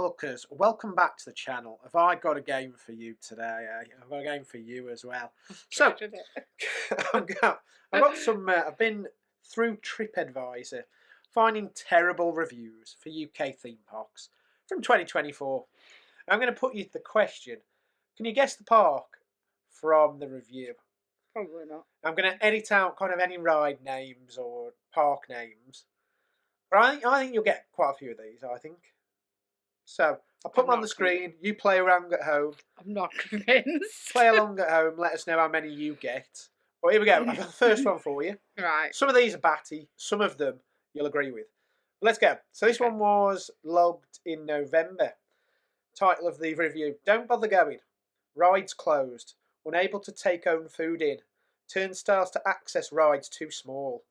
Cluckers, welcome back to the channel. Have I got a game for you today? I've got a game for you as well. So, I've been through TripAdvisor, finding terrible reviews for UK theme parks from 2024. I'm going to put you the question, can you guess the park from the review? Probably not. I'm going to edit out kind of any ride names or park names. But I think you'll get quite a few of these, I think. So, I'll put them on the screen. You play around at home. I'm not convinced. Play along at home. Let us know how many you get. Well, here we go. I've got the first one for you. Right. Some of these are batty. Some of them you'll agree with. Let's go. So this one was logged in November. Title of the review, Don't Bother Going. Rides closed. Unable to take own food in. Turnstiles to access rides too small.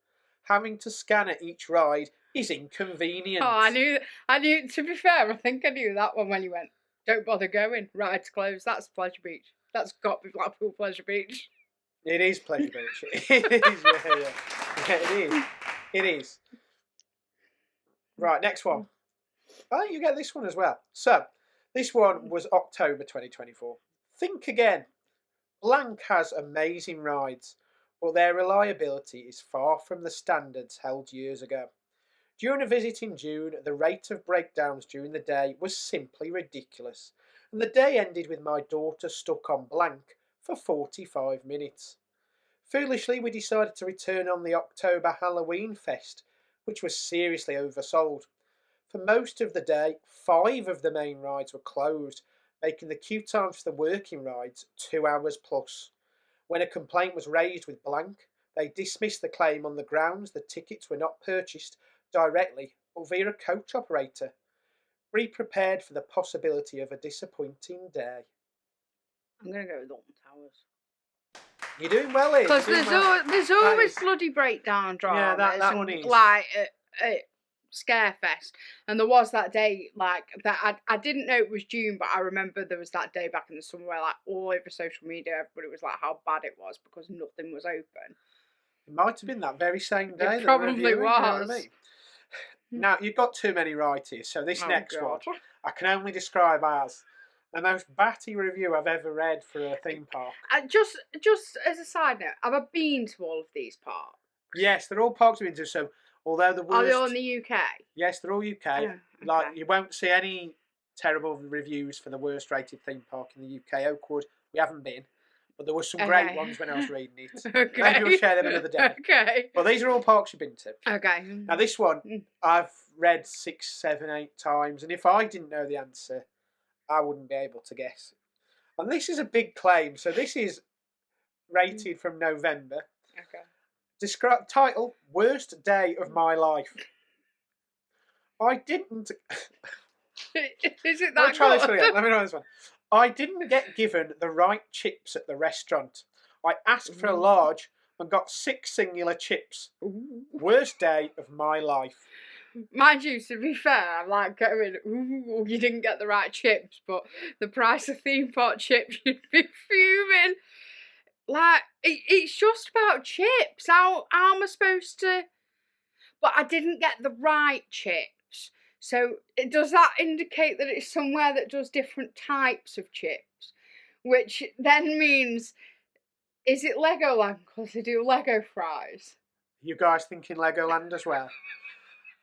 Having to scan at each ride is inconvenient. Oh, I knew, to be fair, I think I knew that one when you went, don't bother going, rides closed, that's Pleasure Beach. That's got to be Blackpool Pleasure Beach. It is Pleasure Beach. It is, yeah, it is. It is. Right, next one. Oh, you get this one as well. So, this one was October 2024. Think again. Blank has amazing rides, but their reliability is far from the standards held years ago. During a visit in June, the rate of breakdowns during the day was simply ridiculous, and the day ended with my daughter stuck on blank for 45 minutes. Foolishly, we decided to return on the October Halloween Fest, which was seriously oversold. For most of the day, 5 of the main rides were closed, making the queue times for the working rides 2 hours plus. When a complaint was raised with blank, they dismissed the claim on the grounds the tickets were not purchased directly or via a coach operator. Be prepared for the possibility of a disappointing day. I'm going to go with Alton Towers. You're doing well here. Because there's always bloody breakdown dramas. Yeah, that one is. Like at Scarefest. And there was that day, like, that I didn't know it was June, but I remember there was that day back in the summer where, like, all over social media, everybody was like how bad it was because nothing was open. It might have been that very same day. It probably was. You know what I mean? Now, you've got too many right here, so this next one I can only describe as the most batty review I've ever read for a theme park. Just as a side note, have I been to all of these parks? Yes, they're all parks we've been to, so although the worst... Are they all in the UK? Yes, they're all UK. Oh, okay. Like, you won't see any terrible reviews for the worst rated theme park in the UK. Oakwood, we haven't been. But there were some great ones when I was reading it. Okay. Maybe we'll share them another day. Okay. But these are all parks you've been to. Okay. Now this one, I've read 6, 7, 8 times, and if I didn't know the answer, I wouldn't be able to guess. And this is a big claim, so this is rated from November. Okay. Describe title, Worst Day of My Life. I didn't... Is it that Let me try good? this one again. Let me try this one. I didn't get given the right chips at the restaurant. I asked for a large and got 6 singular chips. Worst day of my life. Mind you, to be fair, I'm like going, ooh, you didn't get the right chips, but the price of theme park chips, you'd be fuming. Like, it's just about chips. How am I supposed to... But I didn't get the right chips. So does that indicate that it's somewhere that does different types of chips? Which then means, is it Legoland because they do Lego fries? You guys thinking Legoland as well?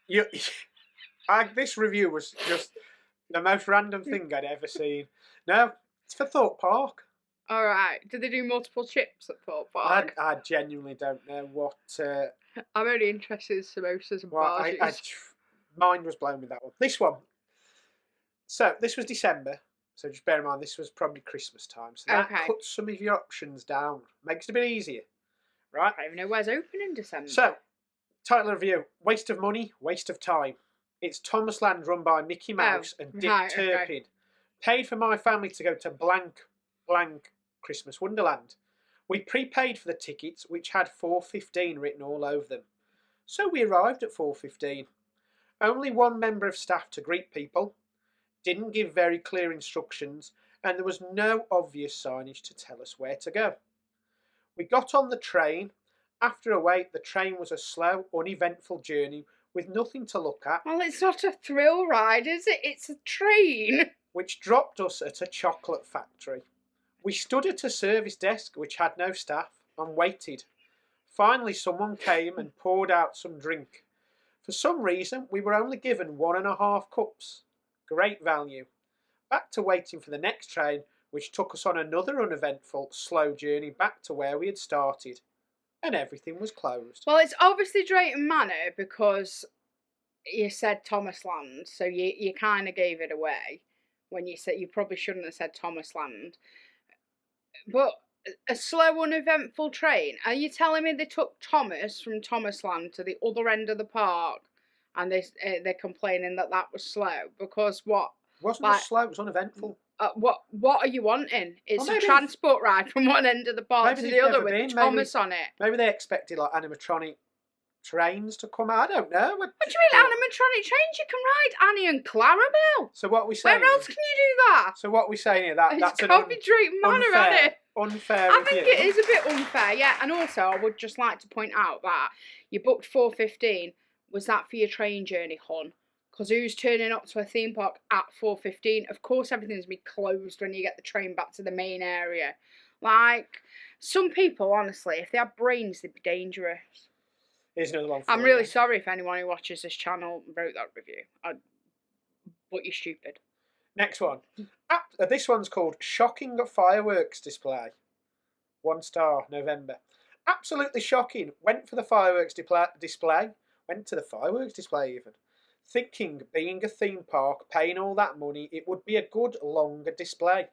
This review was just the most random thing I'd ever seen. No, it's for Thorpe Park. All right. Do they do multiple chips at Thorpe Park? I genuinely don't know what... I'm only interested in samosas and barges. Mind was blown with that one. This one. So, this was December. So, just bear in mind, this was probably Christmas time. So, that cuts some of your options down. Makes it a bit easier. Right? I don't even know where's open in December. So, title of review. Waste of money, waste of time. It's Thomas Land run by Mickey Mouse and Dick Turpin. Okay. Paid for my family to go to blank Christmas Wonderland. We prepaid for the tickets, which had 4:15 written all over them. So, we arrived at 4:15. Only one member of staff to greet people, didn't give very clear instructions, and there was no obvious signage to tell us where to go. We got on the train. After a wait, the train was a slow, uneventful journey with nothing to look at, Well, it's not a thrill ride, is it? It's a train. which dropped us at a chocolate factory. We stood at a service desk which had no staff and waited. Finally, someone came and poured out some drink. For some reason, we were only given 1.5 cups. Great value. Back to waiting for the next train, which took us on another uneventful, slow journey back to where we had started. And everything was closed. Well, it's obviously Drayton Manor because you said Thomas Land, so you kind of gave it away when you said you probably shouldn't have said Thomas Land. But a slow, uneventful train. Are you telling me they took Thomas from Thomas Land to the other end of the park, and they're complaining that was slow? Because what? It wasn't just slow, it was uneventful. What are you wanting? It's Well, a transport ride from one end of the park to the other with Thomas on it. Maybe they expected like animatronic trains to come out. I don't know. What do you mean animatronic trains? You can ride Annie and Clarabelle. So what we saying? Where else can you do that? So what we saying here? That's an Drayton Manor, isn't it? Unfair. I think it is a bit unfair, yeah. And also, I would just like to point out that you booked 4:15. Was that for your train journey, hon? Because who's turning up to a theme park at 4:15? Of course, everything's be closed when you get the train back to the main area. Like, some people, honestly, if they had brains, they'd be dangerous. Here's another one. I'm really sorry if anyone who watches this channel wrote that review. But you're stupid. Next one. This one's called Shocking Fireworks Display. 1 star, November. Absolutely shocking. Went for the fireworks display. Went to the fireworks display even. Thinking, being a theme park, paying all that money, it would be a good longer display.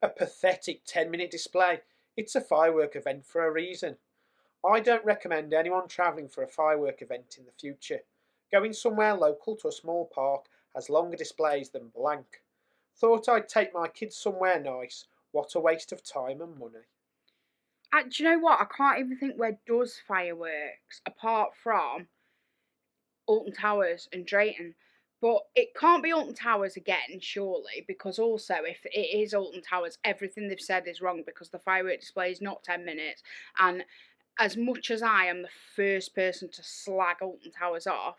A pathetic 10-minute display. It's a firework event for a reason. I don't recommend anyone travelling for a firework event in the future. Going somewhere local to a small park has longer displays than blank. Thought I'd take my kids somewhere nice. What a waste of time and money. Do you know what? I can't even think where does fireworks apart from Alton Towers and Drayton. But it can't be Alton Towers again, surely, because also if it is Alton Towers, everything they've said is wrong because the firework display is not 10 minutes. And as much as I am the first person to slag Alton Towers off,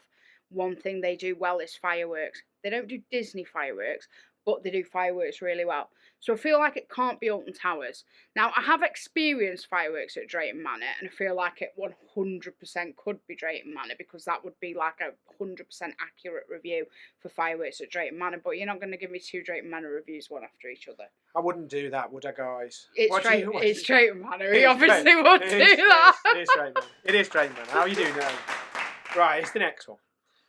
one thing they do well is fireworks. They don't do Disney fireworks, but they do fireworks really well. So I feel like it can't be Alton Towers. Now, I have experienced fireworks at Drayton Manor, and I feel like it 100% could be Drayton Manor, because that would be like a 100% accurate review for fireworks at Drayton Manor, but you're not going to give me 2 Drayton Manor reviews one after each other. I wouldn't do that, would I, guys? It's Drayton Manor. He obviously would do that. It is Drayton Manor. It is Drayton Manor. How you do know? Right, here's the next one.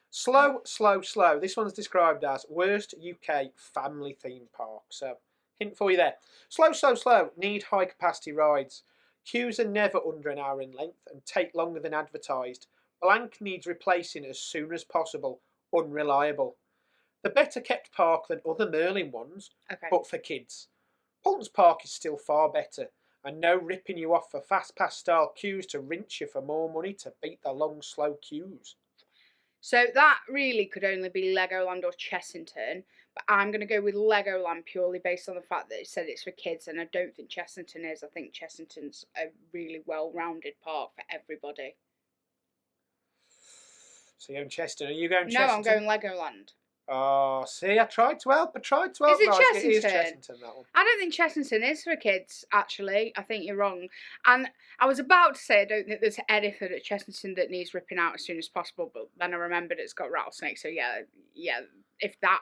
Slow, slow, slow. This one's described as worst UK family theme park. So, hint for you there. Slow, slow, slow. Need high capacity rides. Queues are never under an hour in length and take longer than advertised. Blank needs replacing as soon as possible. Unreliable. The better kept park than other Merlin ones, but for kids. Paulton's Park is still far better, and no ripping you off for fast pass style queues to rinse you for more money to beat the long slow queues. So that really could only be Legoland or Chessington, but I'm going to go with Legoland purely based on the fact that it said it's for kids, and I don't think Chessington is. I think Chessington's a really well-rounded park for everybody. So you're going Chessington. Are you going Chessington? No, I'm going Legoland. Oh, see, I tried to help. Is it guys. Chessington? It is Chessington, that one. I don't think Chessington is for kids, actually. I think you're wrong. And I was about to say I don't think there's anything at Chessington that needs ripping out as soon as possible, but then I remembered it's got rattlesnake. So yeah, if that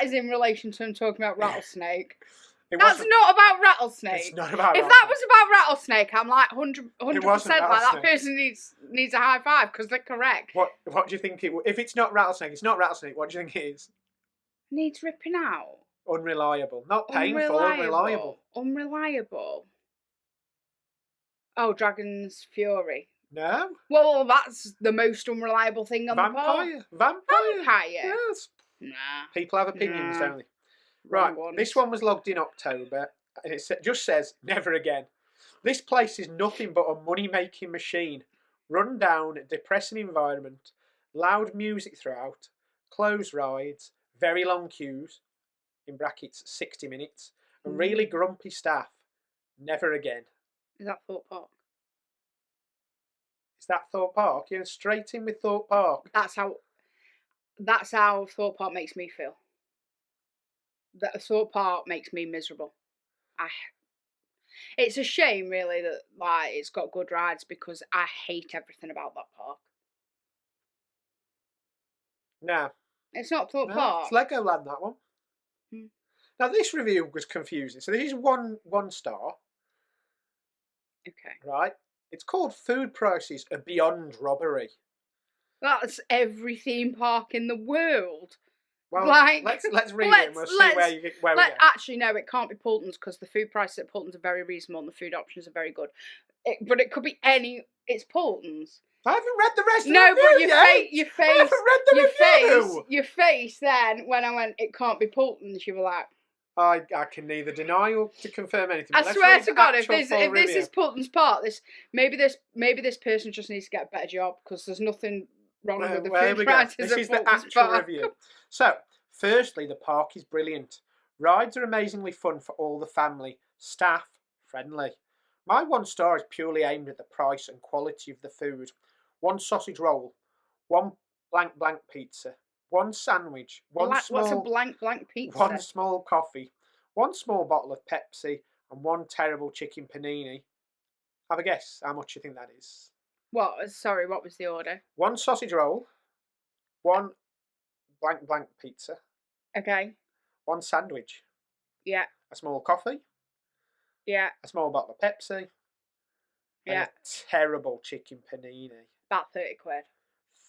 is in relation to him talking about rattlesnake, that's not about rattlesnake. It's not about If rattlesnake. that was about rattlesnake, I'm like 100% like that rattlesnake. person needs a high five because they're correct. What do you think if it's not rattlesnake, it's not rattlesnake, what do you think it is? Needs ripping out. Unreliable. Not painful, unreliable. Unreliable. Oh, Dragon's Fury. No. Well, that's the most unreliable thing on the park. Vampire? Yes. Nah. People have opinions, don't they? Right, this one was logged in October, and it just says, never again. This place is nothing but a money-making machine. Run down, depressing environment, loud music throughout, closed rides, very long queues, in brackets 60 minutes, and really grumpy staff. Never again. Is that Thorpe Park? It's that Thorpe Park. You're straight in with Thorpe Park. That's how Thorpe Park makes me feel. That Thorpe Park makes me miserable. It's a shame, really, that like it's got good rides because I hate everything about that park. No. It's not Thorpe No, Park. it's Legoland, that one. Hmm. Now, this review was confusing. So, this is one star, Okay. right? It's called Food Prices Are Beyond Robbery. That's every theme park in the world. Well, Like, let's read it and we'll see where we go. Actually, no, it can't be Poulton's because the food prices at Poulton's are very reasonable and the food options are very good. But it could be any. It's Poulton's. I haven't read the rest of the No, review but yet. your I face, haven't read the review. your face. Then when I went, it can't be Poulton's. You were like, I can neither deny or to confirm anything. I Let's swear read to the God, if actual this full review. is Poulton's Park, maybe this person just needs to get a better job because there's nothing wrong with the food prices. This at is the Poulton's actual Park. review. So, firstly, the park is brilliant. Rides are amazingly fun for all the family. Staff friendly. My 1 star is purely aimed at the price and quality of the food. 1 sausage roll, 1 blank pizza, 1 sandwich, What's a blank pizza? 1 small coffee, 1 small bottle of Pepsi, and 1 terrible chicken panini. Have a guess how much you think that is. What? Sorry, what was the order? 1 sausage roll, 1 blank pizza, Okay. 1 sandwich, Yeah. a small coffee, Yeah. a small bottle of Pepsi, and a terrible chicken panini. About 30 quid.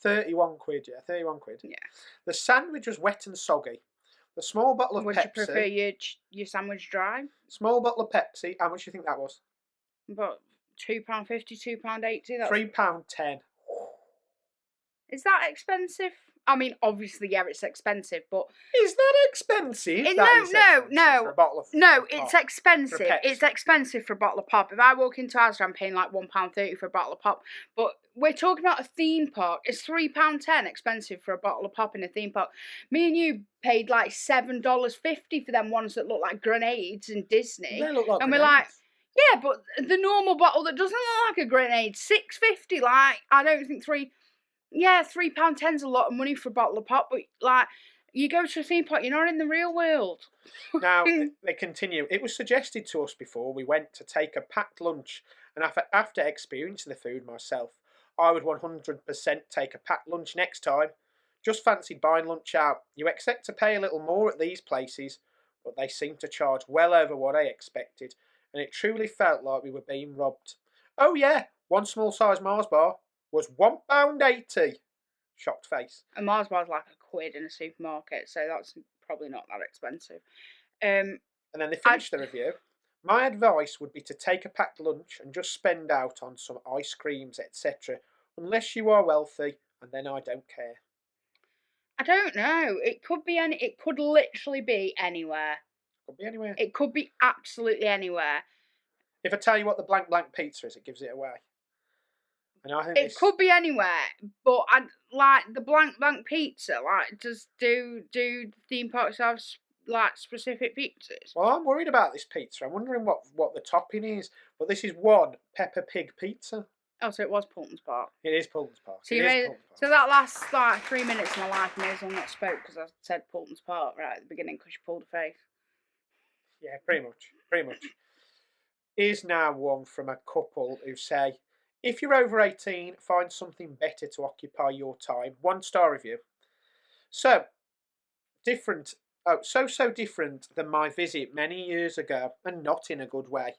31 quid, yeah, 31 quid. Yeah. The sandwich was wet and soggy. The small bottle of Would Pepsi. you prefer your sandwich dry? Small bottle of Pepsi. How much do you think that was? But £2.50, £2.80. £3.10. Is that expensive? I mean, obviously, yeah, it's expensive, but Is that expensive? No, For a bottle of it's pop. expensive. For It's Pepsi. expensive for a bottle of pop. If I walk into Asda, I'm paying like £1.30 for a bottle of pop. But we're talking about a theme park. It's £3.10 expensive for a bottle of pop in a theme park. Me and you paid like $7.50 for them ones that look like grenades in Disney. They look like and grenades. we're like, yeah, but the normal bottle that doesn't look like a grenade, $6.50. Like, I don't think £3.10's a lot of money for a bottle of pop, but like you go to a theme park, you're not in the real world. Now, they continue. It was suggested to us before we went to take a packed lunch, and after experiencing the food myself, I would 100% take a packed lunch next time. Just fancied buying lunch out. You expect to pay a little more at these places, but they seem to charge well over what I expected, and it truly felt like we were being robbed. Oh yeah, 1 small size Mars bar was £1.80. Shocked face. A Mars bar's like £1 in a supermarket, so that's probably not that expensive. And then they finished the review. My advice would be to take a packed lunch and just spend out on some ice creams, etc. Unless you are wealthy, and then I don't care. I don't know. It could be it could literally be anywhere. Could be anywhere. It could be absolutely anywhere. If I tell you what the blank pizza is, it gives it away. And I think it could be anywhere, but I like the blank pizza. Like, do theme parks have like specific pizzas? Well, I'm worried about this pizza. I'm wondering what the topping is. But this is 1 Peppa Pig pizza. Oh, so it was Poulton's Park. It is Poulton's Park. So that last like 3 minutes of my life, I may as well not spoke because I said Poulton's Park right at the beginning because you pulled a face. Yeah, pretty much. Here's now one from a couple who say, if you're over 18, find something better to occupy your time. 1 star review. So different than my visit many years ago, and not in a good way.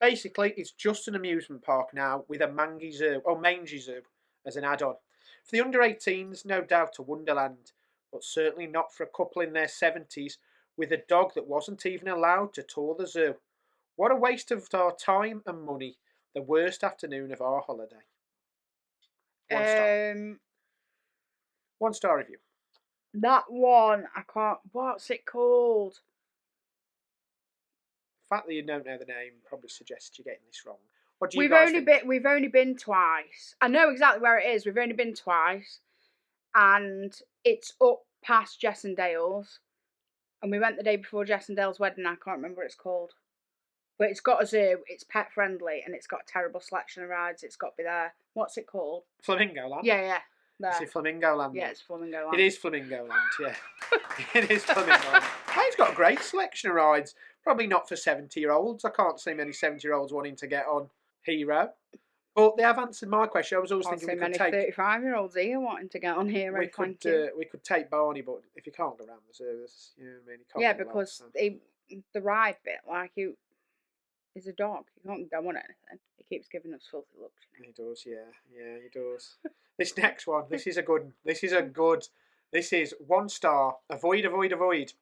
Basically, it's just an amusement park now with a mangy zoo as an add-on. For the under 18s, no doubt a wonderland, but certainly not for a couple in their 70s with a dog that wasn't even allowed to tour the zoo. What a waste of our time and money. The worst afternoon of our holiday. 1 star. 1 star review. That one, I can't. What's it called? The fact that you don't know the name probably suggests you're getting this wrong. What do you guys think? We've only been twice. I know exactly where it is. We've only been twice, and it's up past Jess and Dale's. And we went the day before Jess and Dale's wedding. I can't remember what it's called. But it's got a zoo, it's pet friendly, and it's got a terrible selection of rides. It's got to be there. What's it called? Flamingoland? Yeah. Is There. it Flamingoland? Yeah, it's Flamingoland. It is Flamingoland, yeah. It is Flamingoland. It's got a great selection of rides. Probably not for 70-year-olds. I can't see many 70-year-olds wanting to get on Hero. But they have answered my question. I was always Can't thinking see we could many take... 35-year-olds here wanting to get on here. We could take Barney, but if you can't go around the service, you know what I mean? You can't Yeah, go because out, so. the ride bit, like you, is a dog. You can't go on anything. He keeps giving us filthy looks. You know? He does, yeah, he does. This next one, this is a good. This is 1 star. Avoid, avoid, avoid.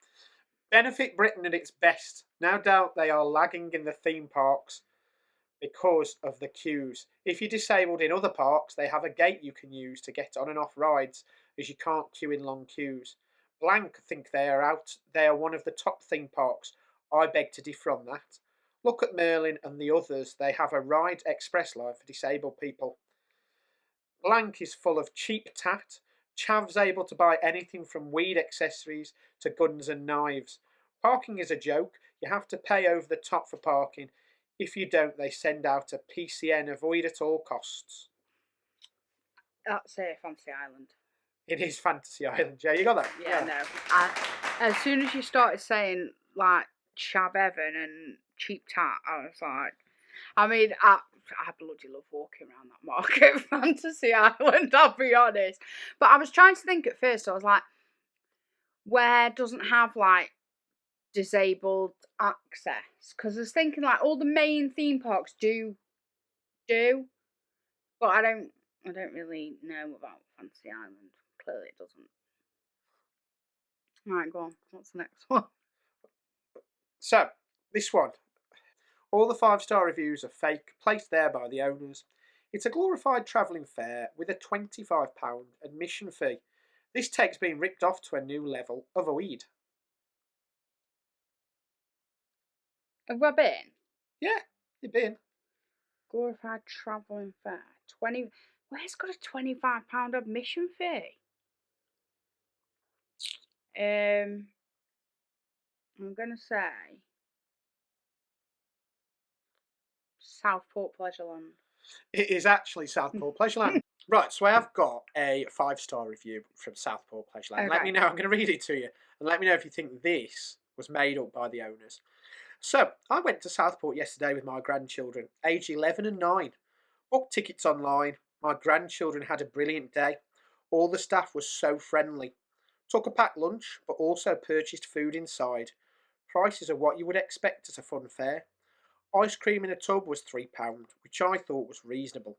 Benefit Britain at its best. No doubt they are lagging in the theme parks because of the queues. If you're disabled in other parks, they have a gate you can use to get on and off rides, as you can't queue in long queues. Blank think they are out. They are one of the top theme parks. I beg to differ on that. Look at Merlin and the others. They have a ride express line for disabled people. Blank is full of cheap tat. Chav's able to buy anything from weed accessories to guns and knives. Parking is a joke. You have to pay over the top for parking. If you don't, they send out a PCN. Avoid at all costs. That's Fantasy Island. It is Fantasy Island, Jay. You got that? Yeah, no. As soon as you started saying, like, Chav Evan and Cheap Tat, I was like, I mean, I bloody love walking around that market, Fantasy Island, I'll be honest. But I was trying to think at first, I was like, where doesn't have, like, disabled access? Because I was thinking, like, all the main theme parks do, but I don't really know about Fantasy Island. Clearly it doesn't. Right, go on. What's the next one? So, this one. All the 5-star reviews are fake, placed there by the owners. It's a glorified travelling fair with a £25 admission fee. This tech's been ripped off to a new level. Avoid. Have we been? Yeah, you've been. Glorified travelling fair. Where's got a £25 admission fee? I'm gonna say Southport Pleasureland. It is actually Southport Pleasureland. Right, so I have got a 5-star review from Southport Pleasureland. Okay. Let me know, I'm going to read it to you, and let me know if you think this was made up by the owners. So, I went to Southport yesterday with my grandchildren, aged 11 and 9. Booked tickets online. My grandchildren had a brilliant day. All the staff was so friendly. Took a packed lunch, but also purchased food inside. Prices are what you would expect at a fun fair. Ice cream in a tub was £3, which I thought was reasonable.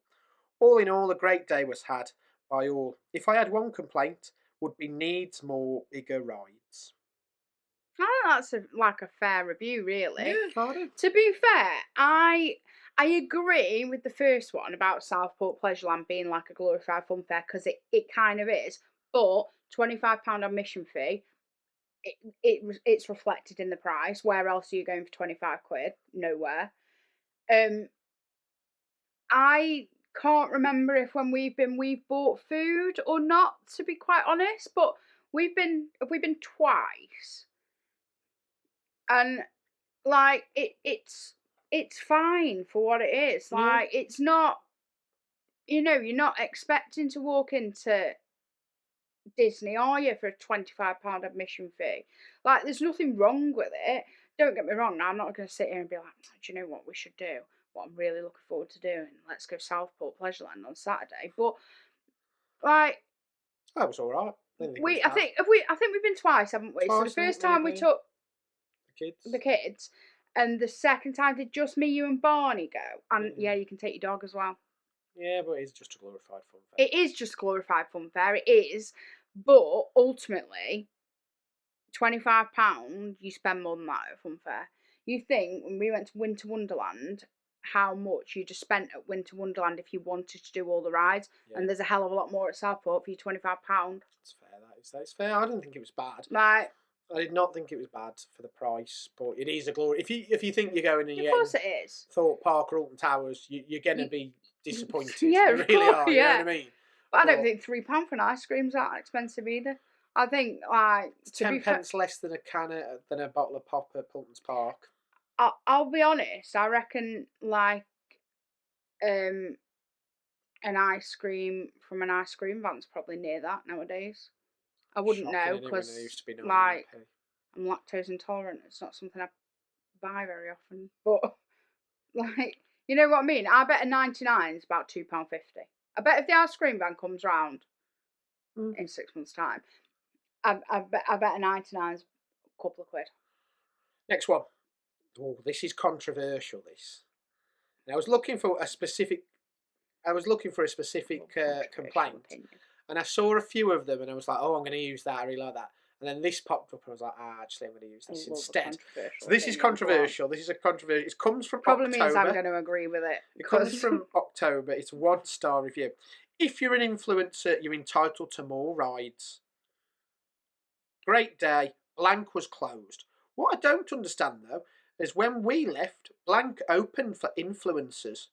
All in all, a great day was had by all. If I had one complaint, would be needs more bigger rides. I think that's a fair review, really. Yeah, pardon. To be fair, I agree with the first one about Southport Pleasureland being like a glorified fun fair, because it kind of is. But £25 admission fee, it's reflected in the price. Where else are you going for 25 quid? Nowhere. I can't remember if when we've bought food or not, to be quite honest, but we've been twice. And like it's fine for what it is. Like it's not, you're not expecting to walk into Disney, are you, for a £25 admission fee? Like, there's nothing wrong with it. Don't get me wrong. Now, I'm not going to sit here and be like, do you know what we should do? What I'm really looking forward to doing. Let's go Southport Pleasureland on Saturday. But like, that was all right. I think we've been twice, haven't we? Twice, so the first time we took the kids, and the second time did just me, you, and Barney go. And yeah, you can take your dog as well. Yeah, but it's just a glorified fun fair. It is just glorified fun fair. It is, but ultimately, £25, you spend more than that at a fun fair. You think when we went to Winter Wonderland, how much you just spent at Winter Wonderland if you wanted to do all the rides, and there's a hell of a lot more at Southport for your £25. That's fair. That's fair. I didn't think it was bad. Right. I did not think it was bad for the price, but it is a glory. If you think you're going and of course it is. Thorpe Park or Alton Towers, you're going to be disappointed. Yeah, you really are. You know what I mean? But I don't think £3 for an ice cream's that expensive either. I think like it's 10 pence less than a bottle of pop at Pulton's Park. I'll be honest. I reckon like an ice cream from an ice cream van's probably near that nowadays. I wouldn't Shocking, know isn't it, when they used because to be 99p. like I'm lactose intolerant. It's not something I buy very often. But like you know what I mean. I bet a 99 is about £2.50. I bet if the ice cream van comes round in 6 months' time, I bet a 99 is a couple of quid. Next one. Oh, this is controversial. This. And I was looking for a specific. Complaint, and I saw a few of them, and I was like, "Oh, I'm going to use that. I really like that." And then this popped up, and I was like, actually, I'm going to use this instead." So this is controversial. This is a controversial. It comes from probably October. means I'm going to agree with it. It comes from October. It's a 1-star review. If you're an influencer, you're entitled to more rides. Great day. Blank was closed. What I don't understand though is when we left, Blank opened for influencers.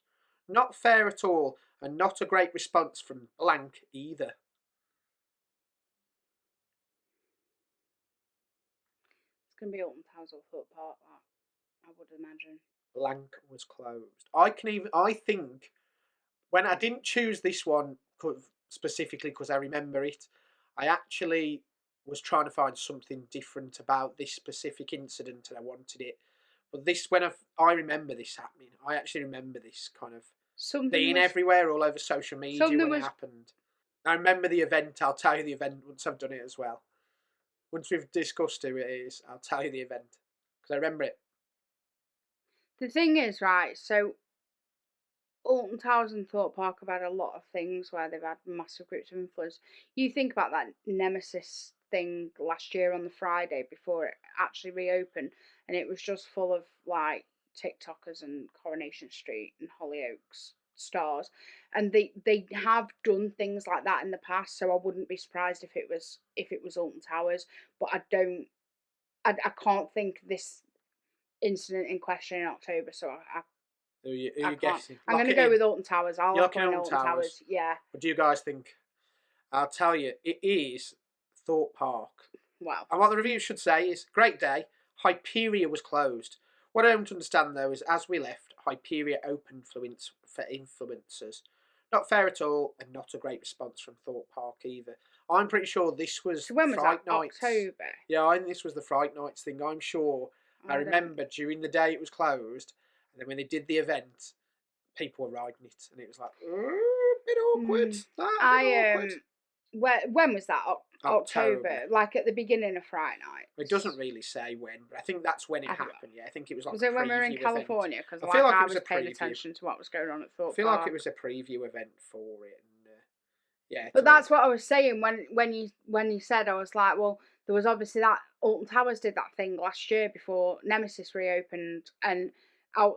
Not fair at all, and not a great response from Blank either. It's going to be Alton Towers or Thorpe Park, that, I would imagine. Blank was closed. I think, when I didn't choose this one specifically because I remember it, I actually was trying to find something different about this specific incident and I wanted it. But this, when I remember this happening, I actually remember this kind of being everywhere, all over social media when it happened. I remember the event. I'll tell you the event once I've done it as well. Once we've discussed who it is, I'll tell you the event because I remember it. The thing is, right, so Alton Towers and Thorpe Park have had a lot of things where they've had massive groups of influence. You think about that Nemesis thing last year on the Friday before it actually reopened, and it was just full of like TikTokers and Coronation Street and Hollyoaks stars, and they have done things like that in the past. So I wouldn't be surprised if it was Alton Towers, but I can't think this incident in question in October. So Who are you guessing? I'm going to go with Alton Towers. I'll lock in Alton Towers. Yeah. What do you guys think? I'll tell you, it is Thorpe Park. Wow. And what the review should say is, great day, Hyperia was closed. What I don't understand though is, as we left, Hyperia opened for influencers. Not fair at all, and not a great response from Thorpe Park either. I'm pretty sure this was so when was Fright that? Nights. October? Yeah, I think this was the Fright Nights thing. I'm sure. I remember during the day it was closed, and then when they did the event, people were riding it, and it was like, a bit awkward. Awkward. When was that? October. Like at the beginning of Friday night. It doesn't really say when, but I think that's when it happened. Yeah, I think it was like. Was it when we were in California? Because I feel like I was paying attention to what was going on at Thorpe Park. I feel like it was a preview event for it, and yeah. But that's what I was saying when you said, I was like, well, there was obviously that Alton Towers did that thing last year before Nemesis reopened, and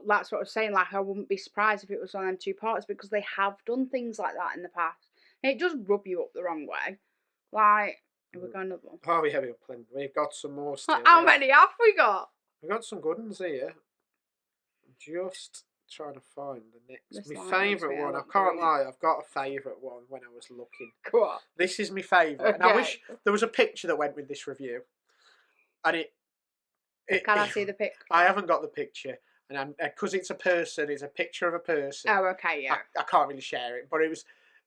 that's what I was saying. Like, I wouldn't be surprised if it was one of them two parts because they have done things like that in the past. And it does rub you up the wrong way. Like, have we got another one? Oh yeah, we got plenty. We've got some more still. How many have we got? We've got some good ones here. I'm just trying to find the next. My favourite one. I can't lie. I've got a favourite one when I was looking. Go on. This is my favourite, and I wish there was a picture that went with this review. And Can I see the picture? I haven't got the picture, and because it's a person. It's a picture of a person. Oh, okay, yeah. I can't really share it, but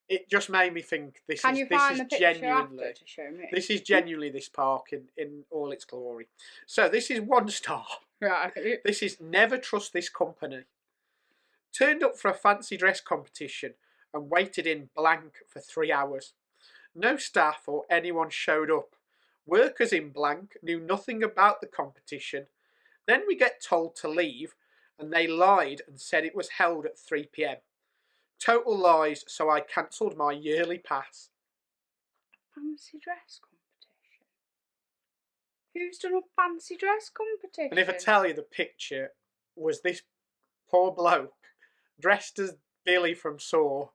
it just made me think this Can is you find the picture genuinely after to show me? this is genuinely this park in all its glory. So this is 1 star. Right. This is never trust this company. Turned up for a fancy dress competition and waited in blank for 3 hours. No staff or anyone showed up. Workers in blank knew nothing about the competition. Then we get told to leave and they lied and said it was held at 3 p.m. Total lies, so I cancelled my yearly pass. Fancy dress competition? Who's done a fancy dress competition? And if I tell you, the picture was this poor bloke dressed as Billy from Saw,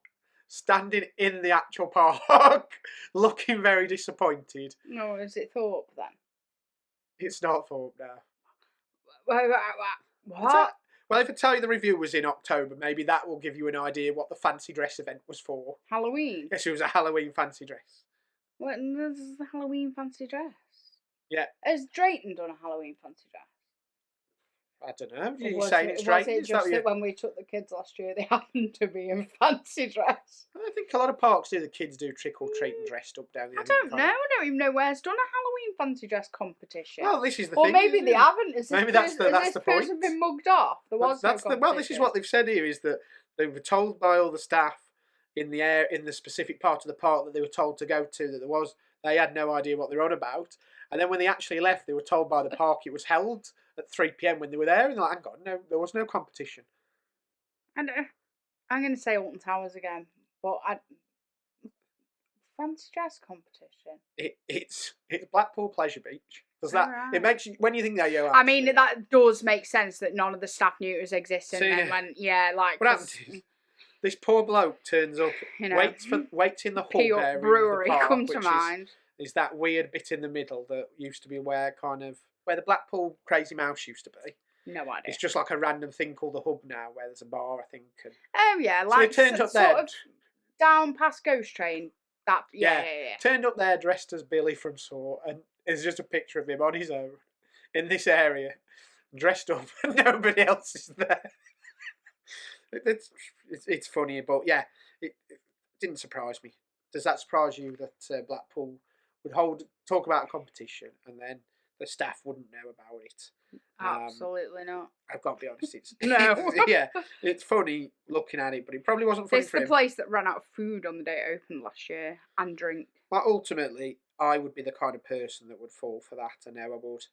standing in the actual park, looking very disappointed. No, is it Thorpe then? It's not Thorpe now. What? Well, if I tell you the review was in October, maybe that will give you an idea what the fancy dress event was for. Halloween? Yes, it was a Halloween fancy dress. What is the Halloween fancy dress? Yeah. Has Drayton done a Halloween fancy dress? I don't know. Or You're was saying it, it was straight? it Is that just what you... that when we took the kids last year, they happened to be in fancy dress? I think a lot of parks do. The kids do trick or treat and dressed up down there. I don't know. I don't even know where's done a Halloween fancy dress competition. Well, this is the Or thing. maybe isn't they it? haven't. Maybe that's the Has this person point. been mugged off? There was no competition. Well, this is what they've said here: is that they were told by all the staff in the specific part of the park that they were told to go to that they had no idea what they're on about, and then when they actually left, they were told by the park it was held at 3 p.m. when they were there, and they're like, "Hang on, no, there was no competition." And I'm going to say Alton Towers again, but fancy dress competition. It's Blackpool Pleasure Beach. Does that Alright. it makes you when you think that you? I mean, that does make sense that none of the staff knew it was existing. So, and then like what happens is this poor bloke turns up, you know, waits in the hub Peel area Brewery of the park, come to which mind. is that weird bit in the middle that used to be where the Blackpool Crazy Mouse used to be. No idea. It's just like a random thing called the hub now, where there's a bar, I think. And Oh yeah, so like they turned up sort there. of down past Ghost Train. That yeah. Turned up there dressed as Billy from Saw, and there's just a picture of him on his own in this area, dressed up, and nobody else is there. It's funny, but yeah, it didn't surprise me. Does that surprise you that Blackpool would talk about a competition and then the staff wouldn't know about it? Absolutely not. I've got to be honest, it's No. yeah, it's funny looking at it, but it probably wasn't funny It's for the him. place that ran out of food on the day it opened last year and drink. But ultimately, I would be the kind of person that would fall for that. I know I would.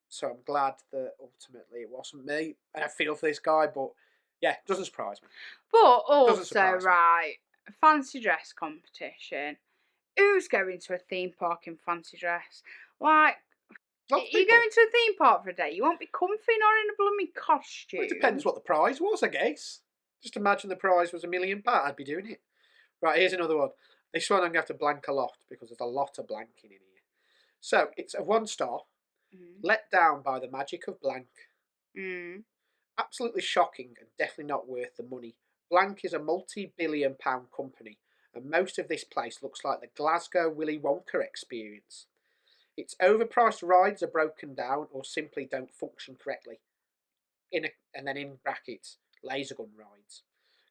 So I'm glad that ultimately it wasn't me, and I feel for this guy, but yeah, it doesn't surprise me. But Doesn't also, surprise me. right, fancy dress competition. Who's going to a theme park in fancy dress? Like, Lots of you people. go into a theme park for a day, you won't be comfy nor in a blooming costume. Well, it depends what the prize was, I guess. Just imagine the prize was £1 million. I'd be doing it. Right, here's another one. This one I'm going to have to blank a lot because there's a lot of blanking in here. So, it's a 1 star. Let down by the magic of blank. Absolutely shocking and definitely not worth the money. Blank is a multi-billion-pound company, and most of this place looks like the Glasgow Willy Wonka experience. Its overpriced rides are broken down or simply don't function correctly. And then in brackets, laser gun rides.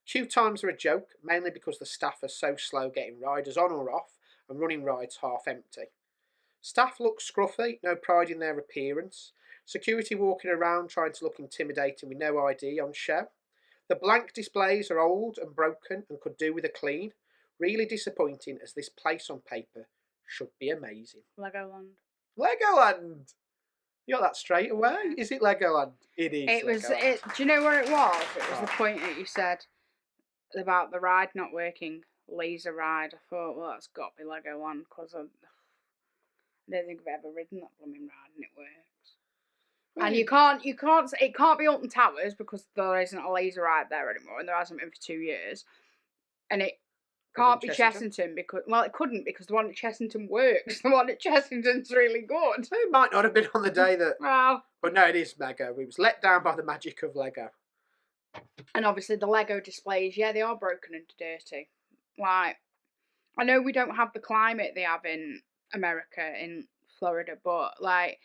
Queue times are a joke, mainly because the staff are so slow getting riders on or off and running rides half empty. Staff look scruffy, no pride in their appearance. Security walking around trying to look intimidating with no ID on show. The blank displays are old and broken and could do with a clean. Really disappointing, as this place on paper should be amazing. Legoland. Legoland! You got that straight away. Is it Legoland? It is. It was. Legoland. Do you know where it was? It was the point that you said about the ride not working. Laser ride. I thought, well, that's got to be Legoland because I don't think I've ever ridden that blooming ride and it works. And you can't. It can't be Alton Towers because there isn't a laser ride there anymore, and there hasn't been for 2 years. And it can't be Chessington because it couldn't because the one at Chessington works. The one at Chessington's really good. It might not have been on the day that. Well, but no, it is Lego. It was let down by the magic of Lego. And obviously the Lego displays, yeah, they are broken and dirty. Like, I know we don't have the climate they have in America, in Florida, but like,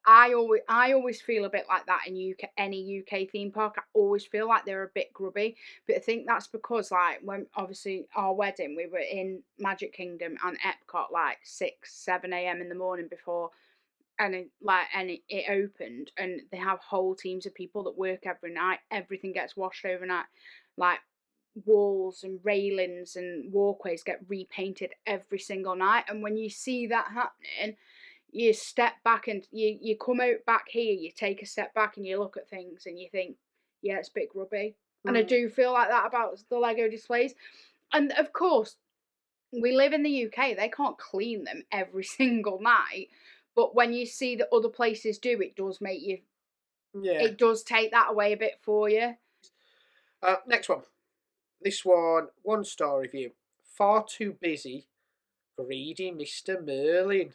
I always feel a bit like that in any UK theme park. I always feel like they're a bit grubby, but I think that's because like when obviously our wedding, we were in Magic Kingdom and Epcot like 6-7 a.m. in the morning before, and it opened, and they have whole teams of people that work every night. Everything gets washed overnight, like walls and railings and walkways get repainted every single night. And when you see that happening, you step back and you come out back here, you take a step back and you look at things and you think, yeah, it's a bit grubby. And I do feel like that about the Lego displays. And of course, we live in the UK, they can't clean them every single night. But when you see that other places do, it does make you, it does take that away a bit for you. Next one. This one, 1 star review. Far too busy, greedy Mr. Merlin.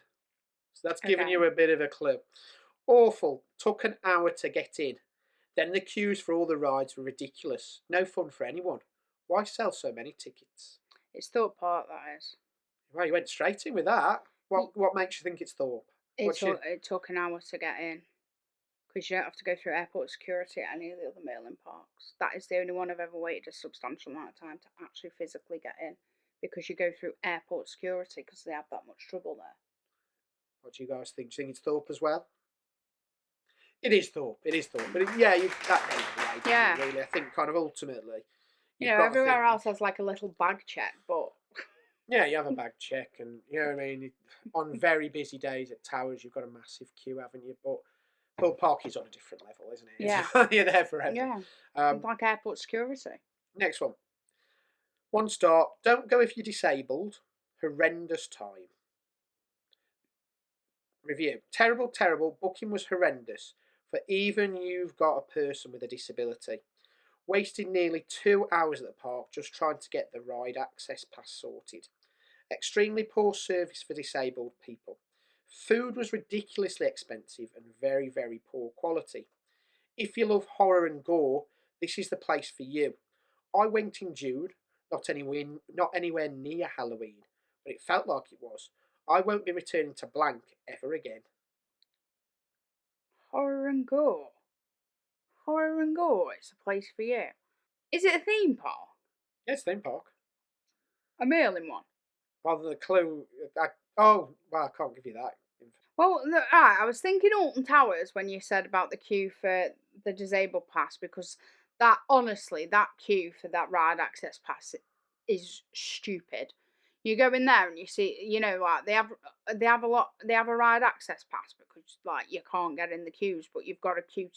So that's giving you a bit of a clue. Awful. Took an hour to get in. Then the queues for all the rides were ridiculous. No fun for anyone. Why sell so many tickets? It's Thorpe Park, that is. Well, you went straight in with that. What makes you think it's Thorpe? It took an hour to get in. because you don't have to go through airport security at any of the other Merlin parks. That is the only one I've ever waited a substantial amount of time to actually physically get in, because you go through airport security because they have that much trouble there. What do you guys think? Do you think it's Thorpe as well? It is Thorpe. It is Thorpe. But that goes the way, Yeah. really. I think kind of ultimately. Everywhere else has like a little bag check, but yeah, you have a bag check, and you know what I mean. On very busy days at Towers, you've got a massive queue, haven't you? But Thorpe Park is on a different level, isn't it? Yeah. You're there forever. Yeah. It's like airport security. Next one. 1 star. Don't go if you're disabled. Horrendous time. Review. Terrible, terrible. Booking was horrendous. For even you've got a person with a disability. Wasted nearly 2 hours at the park just trying to get the ride access pass sorted. Extremely poor service for disabled people. Food was ridiculously expensive and very, very poor quality. If you love horror and gore, this is the place for you. I went in June, not anywhere near Halloween, but it felt like it was. I won't be returning to blank ever again. Horror and gore. Horror and gore, it's a place for you. Is it a theme park? Yeah, it's a theme park. A Merlin one? Rather than a clue. I can't give you that. Well, I was thinking Alton Towers when you said about the queue for the disabled pass, because that, honestly, that queue for that ride access pass is stupid. You go in there and you see, like they have a ride access pass because like you can't get in the queues, but you've got to queue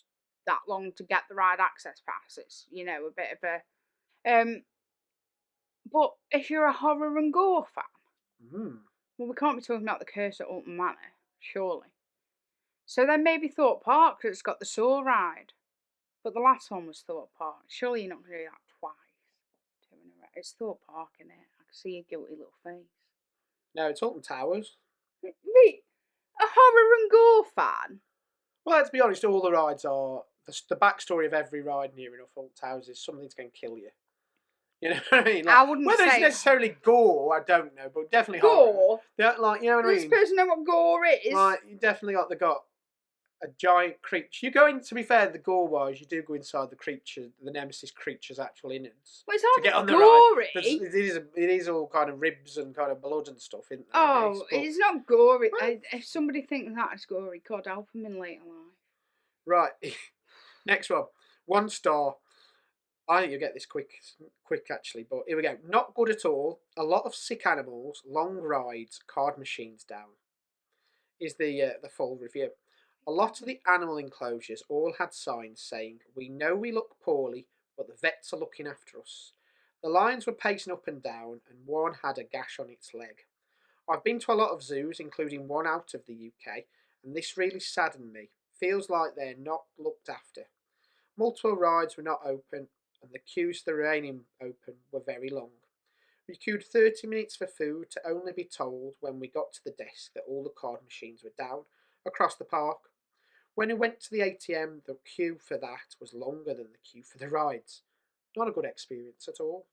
that long to get the ride access pass. It's a bit of a but if you're a horror and gore fan, well, we can't be talking about the Curse at Alton Manor, surely. So then maybe Thorpe Park, because it's got the Saw ride. But the last one was Thorpe Park. Surely you're not going to do that twice. It's Thorpe Park, innit? I can see your guilty little face. No, it's Alton Towers. Wait, a horror and gore fan? Well, let's be honest, all the rides are... The backstory of every ride near enough Alton Towers is something's going to kill you. You know what I mean? Like, I wouldn't whether say... it's necessarily gore, I don't know, but definitely gore? Horror. Like, you know what I mean? Does this person know what gore is? Like, you definitely got a giant creature. You go in, to be fair, the gore-wise, you do go inside the creature, the Nemesis creature's actual innards. Well, it's not to get on the gory. Ride. It is all kind of ribs and kind of blood and stuff, isn't it? Oh, it's not gory. If somebody thinks that is gory, God help them in later life. Right. Next one. 1 star. I think you'll get this quick actually, but here we go. Not good at all. A lot of sick animals, long rides, card machines down. Is the full review. A lot of the animal enclosures all had signs saying, "We know we look poorly, but the vets are looking after us." The lions were pacing up and down, and one had a gash on its leg. I've been to a lot of zoos, including one out of the UK, and this really saddened me. Feels like they're not looked after. Multiple rides were not open, and the queues to the remaining open were very long. We queued 30 minutes for food to only be told when we got to the desk that all the card machines were down across the park. When we went to the ATM, the queue for that was longer than the queue for the rides. Not a good experience at all.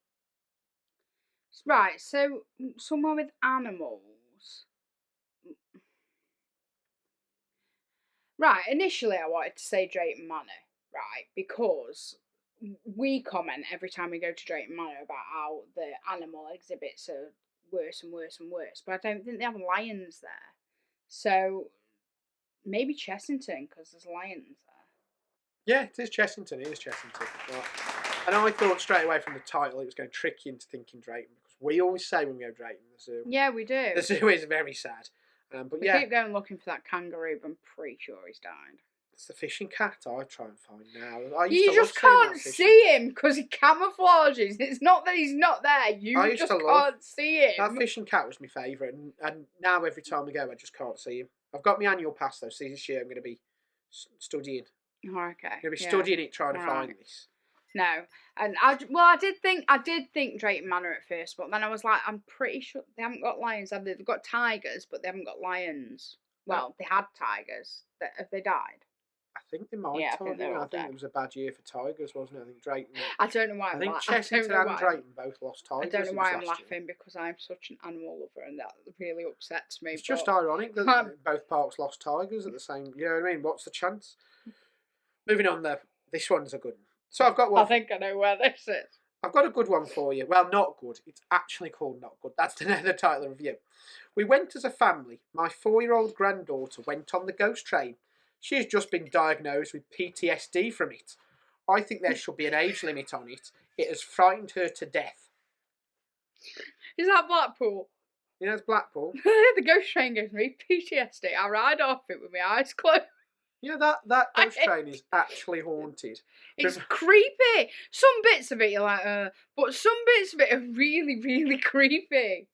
Right, so somewhere with animals. Right, initially I wanted to say Drayton Manor, right, because we comment every time we go to Drayton Manor about how the animal exhibits are worse and worse and worse, but I don't think they have lions there. So maybe Chessington, because there's lions there. Yeah, it is Chessington. Right. And I thought straight away from the title it was going to trick you into thinking Drayton, because we always say when we go Drayton, the zoo. Yeah, we do. The zoo is very sad. But we keep going looking for that kangaroo, but I'm pretty sure he's died. It's the fishing cat I try and find now. You just can't see him because he camouflages. It's not that he's not there. You just can't see him. That fishing cat was my favourite, and now every time we go, I just can't see him. I've got my annual pass though, so this year I'm going to be studying. Oh, okay. I'm going to be studying it, trying to find this. No, and I did think Drayton Manor at first, but then I was like, I'm pretty sure they haven't got lions, have they? They've got tigers, but they haven't got lions. Well, they had tigers. Have they died? I think they might. Yeah, I think it was a bad year for tigers, wasn't it? I think Drayton. I don't know why. I think Chessington and Drayton both lost tigers. I don't know why I'm laughing because I'm such an animal lover, and that really upsets me. It's just ironic that both parks lost tigers at the same. You know what I mean? What's the chance? Moving on though, this one's a good one. So I've got I one. think I know where this is. I've got a good one for you. Well, not good. It's actually called Not Good. That's the title of the review. We went as a family. My 4-year-old granddaughter went on the ghost train. She has just been diagnosed with PTSD from it. I think there should be an age limit on it. It has frightened her to death. Is that Blackpool? You know, it's Blackpool. The ghost train gives me PTSD. I ride off it with my eyes closed. You know, that ghost train is actually haunted. It's creepy. Some bits of it you're like, but some bits of it are really, really creepy.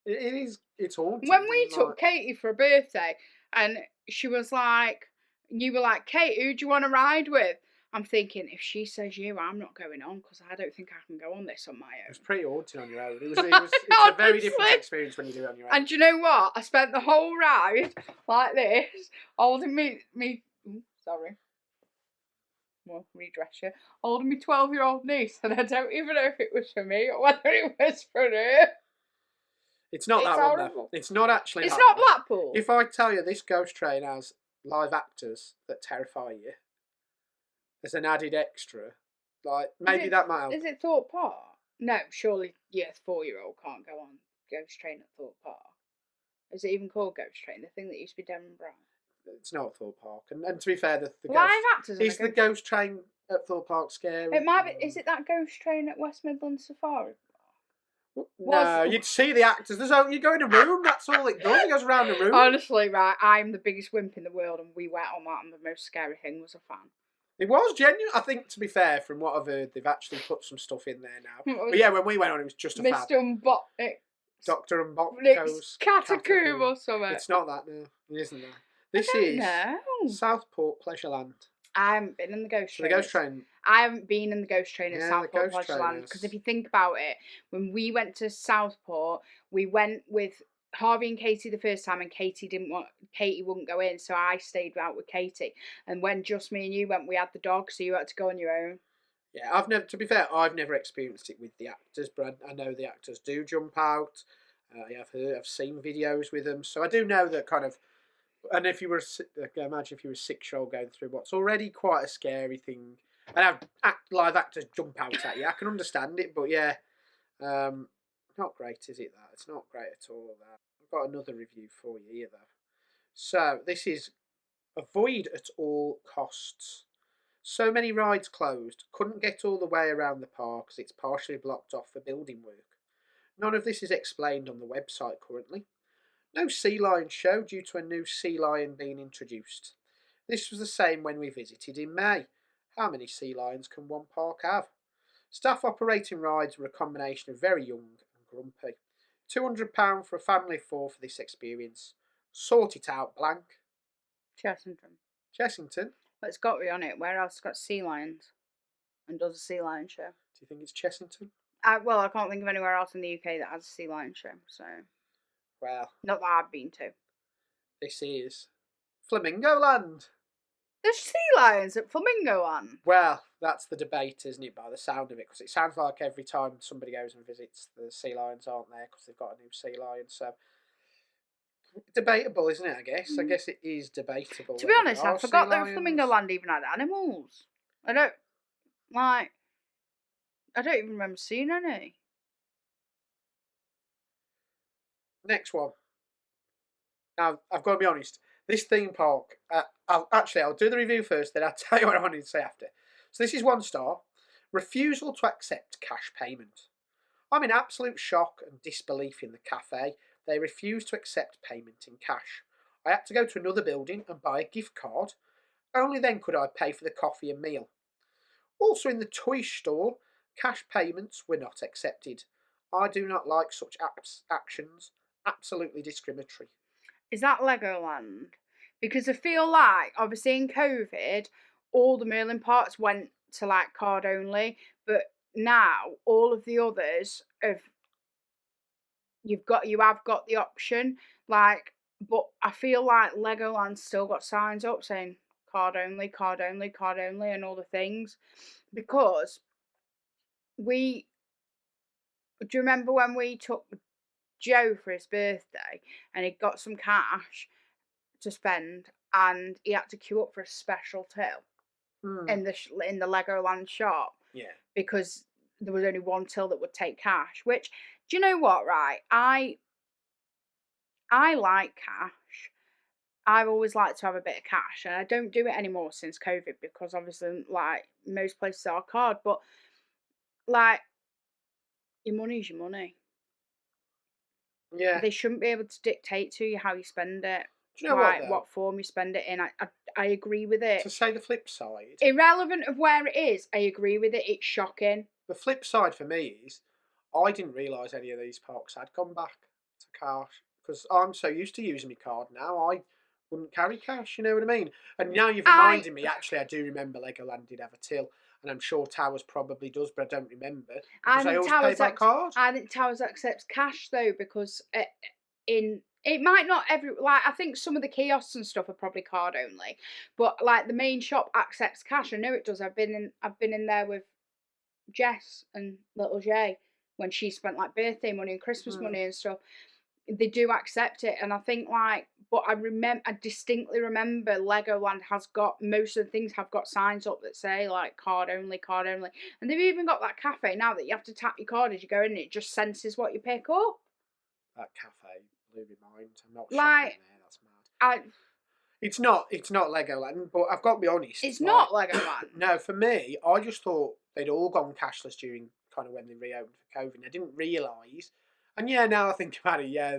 It is. It's haunted. When we took Katie for a birthday, and she was like, you were like, Kate, who do you want to ride with? I'm thinking, if she says you, I'm not going on because I don't think I can go on this on my own. It was pretty haunting on your own. It's a very different experience when you do it on your own. And do you know what? I spent the whole ride like this, holding me. Sorry. Well, redress you. Holding me 12-year-old niece, and I don't even know if it was for me or whether it was for her. It's not that one though. It's not actually. It's not Blackpool. If I tell you this ghost train has live actors that terrify you, as an added extra, like maybe that might help. Is it Thorpe Park? No, surely, yes, 4-year-old can't go on ghost train at Thorpe Park. Is it even called ghost train? The thing that used to be Devon Brown. It's not Thorpe Park, and to be fair, the live ghost, actors. Is the ghost train at Thorpe Park scary? It might be. Is it that ghost train at West Midlands Safari? No, you'd see the actors. You go in a room. That's all it does. It goes around the room. Honestly, right, I'm the biggest wimp in the world, and we went on that, and the most scary thing was a fan. It was genuine. I think, to be fair, from what I've heard, they've actually put some stuff in there now. But yeah, when we went on, it was just a fan. Dr. Mbotko's Catacomb or something. It's not that, no. It isn't that. This is Southport Pleasureland. I haven't been in the ghost train. The ghost train. I haven't been in the ghost train at Southport Pleasureland because if you think about it, when we went to Southport, we went with Harvey and Katie the first time, and Katie wouldn't go in, so I stayed out with Katie. And when just me and you went, we had the dog, so you had to go on your own. Yeah, to be fair, I've never experienced it with the actors, but I know the actors do jump out. I've seen videos with them, so I do know that kind of. And if you were, imagine if you were a 6-year-old going through what's already quite a scary thing, and have live actors jump out at you, I can understand it, but yeah, not great, is it? That it's not great at all. That I've got another review for you here, though. So this is avoid at all costs. So many rides closed. Couldn't get all the way around the park as it's partially blocked off for building work. None of this is explained on the website currently. No sea lion show due to a new sea lion being introduced. This was the same when we visited in May. How many sea lions can one park have? Staff operating rides were a combination of very young and grumpy. £200 for a family of 4 for this experience. Sort it out, blank. Chessington? But it's got to be on it. Where else got sea lions and does a sea lion show? Do you think it's Chessington? Well, I can't think of anywhere else in the UK that has a sea lion show, so. Well. Not that I've been to. This is Flamingoland. There's sea lions at Flamingoland. Well, that's the debate, isn't it, by the sound of it? Because it sounds like every time somebody goes and visits, the sea lions aren't there because they've got a new sea lion. So, debatable, isn't it, I guess? I guess it is debatable. To be honest, I forgot that Flamingoland even had animals. I don't even remember seeing any. Next one. Now, I've got to be honest. This theme park, I'll do the review first, then I'll tell you what I wanted to say after. So this is 1 star. Refusal to accept cash payment. I'm in absolute shock and disbelief in the cafe. They refused to accept payment in cash. I had to go to another building and buy a gift card. Only then could I pay for the coffee and meal. Also in the toy store, cash payments were not accepted. I do not like such actions. Absolutely discriminatory. Is that Legoland? Because I feel like, obviously in COVID, all the Merlin parks went to like card only, but now all of the others you have got the option, like, but I feel like Legoland's still got signs up saying card only, card only, card only, and all the things, because do you remember when we took Joe for his birthday and he got some cash to spend and he had to queue up for a special till? Mm. in the Legoland shop Yeah. because there was only one till that would take cash. Which, do you know what? Right, I like cash. I've always liked to have a bit of cash, and I don't do it anymore since COVID because obviously, like most places are card, but like your money's your money. Yeah. They shouldn't be able to dictate to you how you spend it, Do you know what like though? what form you spend it in. I agree with it. To say the flip side, Irrelevant of where it is, I agree with it. It's shocking. the flip side for me is I didn't realise any of these parks had gone back to cash because I'm so used to using my card now. I wouldn't carry cash, you know what I mean? And now you've I reminded me. Actually, I do remember Legoland did have a till, and I'm sure Towers probably does, but I don't remember I because I think always pay by card. I think Towers accepts cash though because in it might not like I think some of the kiosks and stuff are probably card only, but like the main shop accepts cash. I know it does. I've been in there with Jess and little Jay when she spent like birthday money and Christmas Mm. money and stuff. They do accept it, and I think like, but I distinctly remember Legoland has got most of the things have got signs up that say like card only, and they've even got that cafe now that you have to tap your card as you go in, and it just senses what you pick up. That cafe blew my mind. I'm not shopping Like there. That's mad. I, It's not. It's not Legoland, but I've got to be honest. it's Like, not Legoland. no, for me, I just thought they'd all gone cashless during kind of when they reopened for COVID. I didn't realise, and yeah, now I think about it, yeah,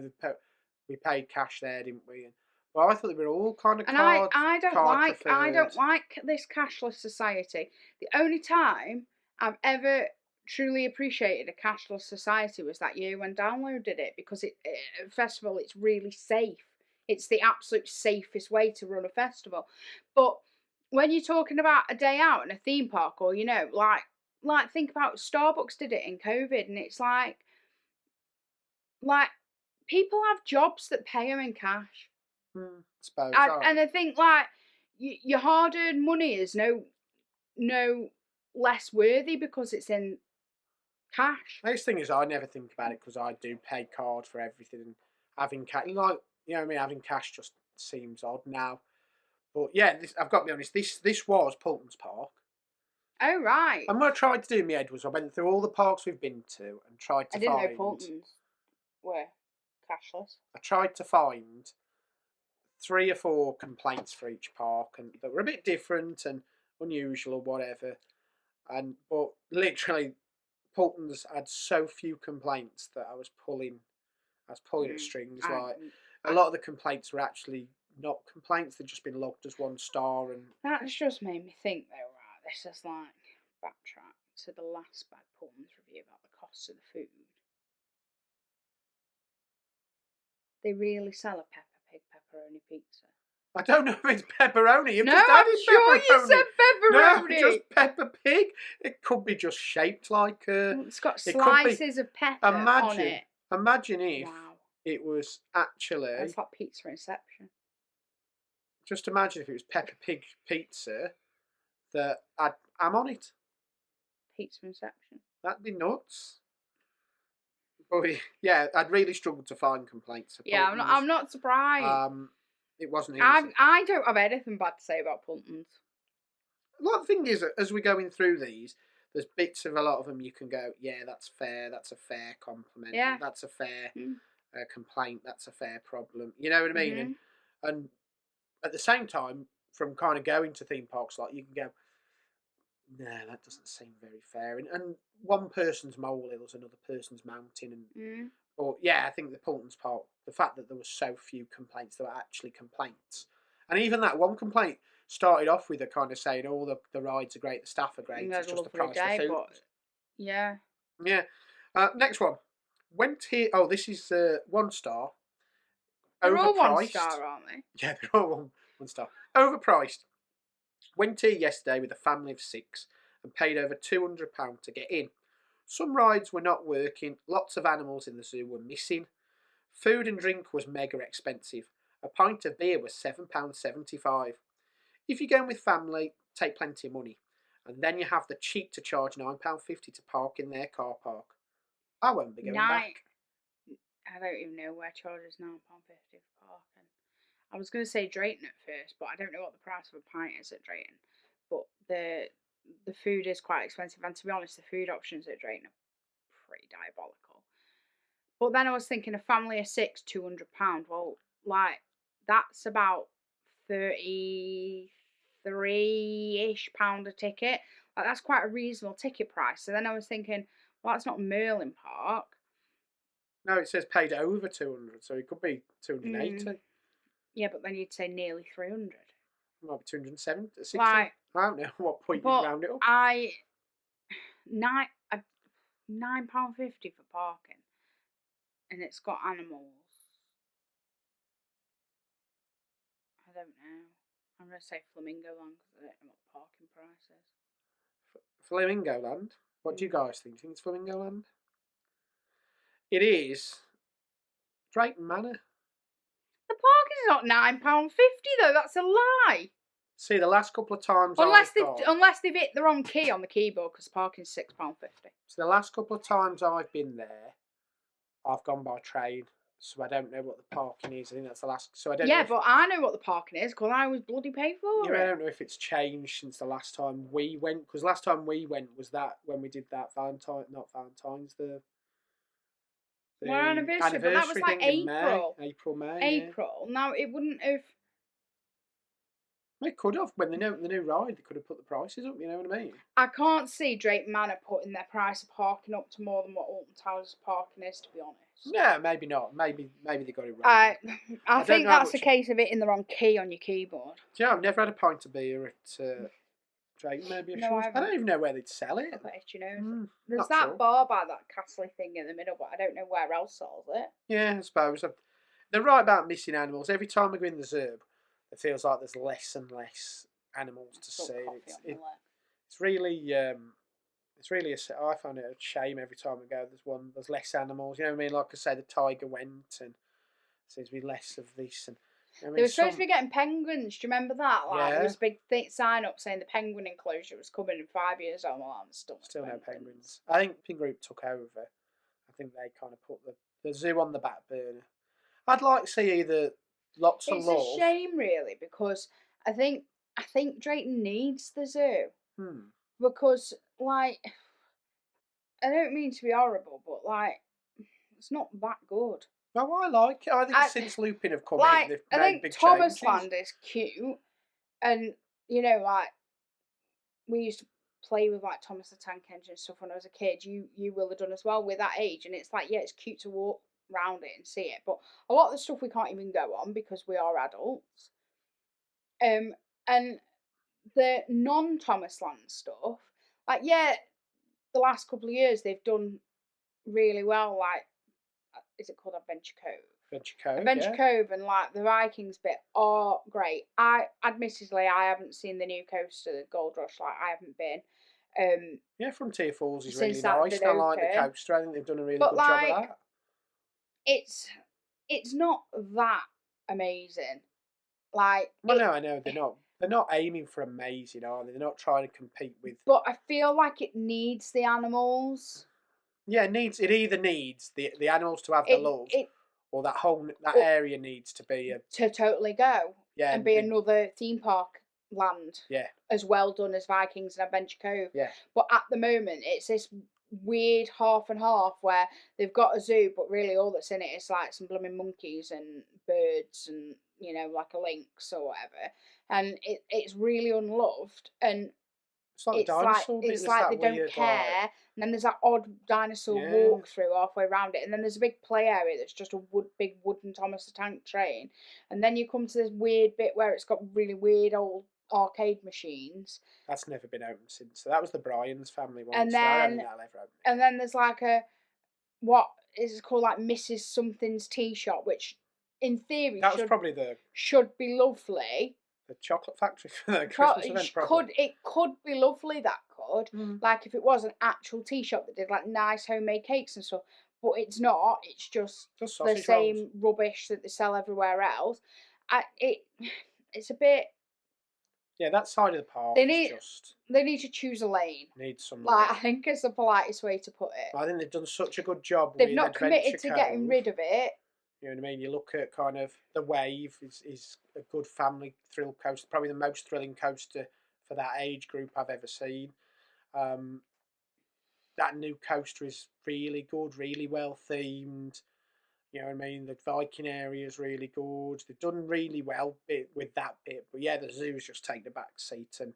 we paid cash there, didn't we? And well, I thought they were all kind of And card I preferred. don't like this cashless society. The only time I've ever truly appreciated a cashless society was that year when Download did it because first of all it's really safe. It's the absolute safest way to run a festival. But when you're talking about a day out in a theme park, or like think about Starbucks did it in COVID, and it's like people have jobs that pay them in cash. Suppose. And I think like your hard earned money is no less worthy because it's in cash. Next thing is, I never think about it because I do pay card for everything, and having cash, like you know, what I mean, having cash just seems odd now. But yeah, I've got to be honest. This was Pulton's Park. Oh right, And what I tried to do in my head was I went through all the parks we've been to and tried I to didn't know find. Fulton's were cashless. I tried to find 3 or 4 complaints for each park, and that were a bit different and unusual or whatever. And but literally, Pulton's had so few complaints that I was pulling at strings. Like a lot of the complaints were actually not complaints; they'd just been logged as 1 star. And That's just made me think though. Right, this is like backtrack to the last Bad Fulton's review about the cost of the food. They really sell a Peppa Pig pepperoni pizza. I don't know if it's pepperoni. You've No, just I'm added sure you pepperoni. said pepperoni. No, just Peppa Pig. It could be just shaped like a. Well, it's got It could be. slices of pepper on it. Imagine if Wow, it was actually. that's like pizza Inception. Just imagine if it was Peppa Pig pizza that I'm on it. Pizza Inception. That'd be nuts. But yeah, I'd really struggled to find complaints. Yeah, I'm not surprised. It wasn't easy. I don't have anything bad to say about Pulton's. Well, the thing is, as we're going through these, there's bits of a lot of them you can go, yeah, that's fair. That's a fair compliment. Yeah. That's a fair complaint. That's a fair problem. You know what I mean? Mm-hmm. And at the same time, from kind of going to theme parks, like you can go, no, that doesn't seem very fair. And one person's molehill is another person's mountain. And but yeah, I think the Pulton's Park, the fact that there were so few complaints, there were actually complaints, and even that one complaint started off with a kind of saying, "Oh, the rides are great, the staff are great, it's just the price of food." But yeah. Yeah. Next one. Went here. Oh, this is 1 star. They're all Overpriced. 1 star, aren't they? Yeah, they're all 1 star. Overpriced. Went here yesterday with a family of 6 and paid over £200 to get in. Some rides were not working. Lots of animals in the zoo were missing. Food and drink was mega expensive. A pint of beer was £7.75. If you're going with family, take plenty of money. And then you have the cheek to charge £9.50 to park in their car park. I won't be going back. I don't even know where charges £9.50 for parking. I was going to say Drayton at first, but I don't know what the price of a pint is at Drayton. but the food is quite expensive, and to be honest, the food options at Drayton are pretty diabolical. But then I was thinking, a family of six, £200. Well, like that's about £33-ish a ticket. Like that's quite a reasonable ticket price. So then I was thinking, well, that's not Merlin Park. No, it says paid over 200, so it could be 280. Yeah, but then you'd say nearly 300. It might be 270, 60. Like, I don't know what point you but round it up. £9.50 for parking, and it's got animals. I don't know. I'm gonna say Flamingoland because I don't know what parking price is. Flamingoland. What do you guys think? Think it's Flamingoland? It is Drayton Manor. The parking's not £9.50 though. That's a lie. See, the last couple of times Unless they've hit the wrong key on the keyboard, because parking's £6.50. So the last couple of times I've been there, I've gone by train, so I don't know what the parking is. I think that's the last. So I don't. Yeah, but I know what the parking is because I was bloody paid for it. I don't know if it's changed since the last time we went. Because last time we went was that when we did that Valentine's, the anniversary, but that was like April. May. April. Yeah. Now it wouldn't have. They could have when the new ride. They could have put the prices up. You know what I mean? I can't see Drayton Manor putting their price of parking up to more than what Alton Towers parking is. To be honest. Yeah, maybe not. Maybe they got it wrong. I think that's a case of hitting the wrong key on your keyboard. Yeah, I've never had a pint of beer at Drayton. Maybe I don't even know where they'd sell it. There's that bar by that castle thing in the middle, but I don't know where else sells it. Yeah, I suppose. They're right about missing animals. Every time we go in the zoo, it feels like there's less and less animals to see. It's really I find it a shame every time we go. There's less animals. You know what I mean? Like I say, the tiger went, and there seems to be less of this. And they were supposed to be getting penguins. Do you remember that? There was a big sign up saying the penguin enclosure was coming in 5 years. Still no penguins. I think Ping Group took over. I think they kind of put the zoo on the back burner. I'd like to see either lots of love. It's a shame, really, because I think Drayton needs the zoo. Because, I don't mean to be horrible, but, it's not that good. No, I like it. I think since Lupin have come in, they've made big changes. Thomas Land is cute, and, we used to play with, Thomas the Tank Engine and stuff when I was a kid. You will have done as well with that age, and it's it's cute to walk around it and see it, but a lot of the stuff we can't even go on because we are adults. And the non-Thomas Land stuff, the last couple of years they've done really well. Is it called Adventure Cove? Adventure Cove and the Vikings bit are great. Admittedly, I haven't seen the new coaster, the Gold Rush. I haven't been. Frontier Falls is really nice. I like the coaster. I think they've done a really good job of that. It's not that amazing. I know they're not aiming for amazing, are they? They're not trying to compete with. But I feel like it needs the animals. Yeah, it either needs the animals to have the love, or that area needs to be to totally go. Yeah, and be another theme park land. Yeah, as well done as Vikings and Adventure Cove. Yeah, but at the moment it's this weird half and half where they've got a zoo, but really all that's in it is some blooming monkeys and birds and a lynx or whatever, and it's really unloved, and it's like they don't care. And then there's that odd dinosaur walkthrough halfway around it, and then there's a big play area that's just a big wooden Thomas the Tank train, and then you come to this weird bit where it's got really weird old arcade machines. That's never been opened since. So that was the Bryan's family one. And then there's what is called Mrs. Something's tea shop, which in theory should be lovely. The chocolate factory for the Christmas event. It could be lovely. That could if it was an actual tea shop that did nice homemade cakes and stuff. But it's not. It's just the same rubbish that they sell everywhere else. It's a bit. Yeah, that side of the park they need to choose a lane. I think it's the politest way to put it. I think they've done such a good job. They've not committed to getting rid of it. You know what I mean? You look at kind of the Wave is a good family thrill coaster, probably the most thrilling coaster for that age group I've ever seen. Um, that new coaster is really good, really well themed. You know what I mean? The Viking area is really good. They've done really well with that bit. But yeah, the zoos just take the back seat, and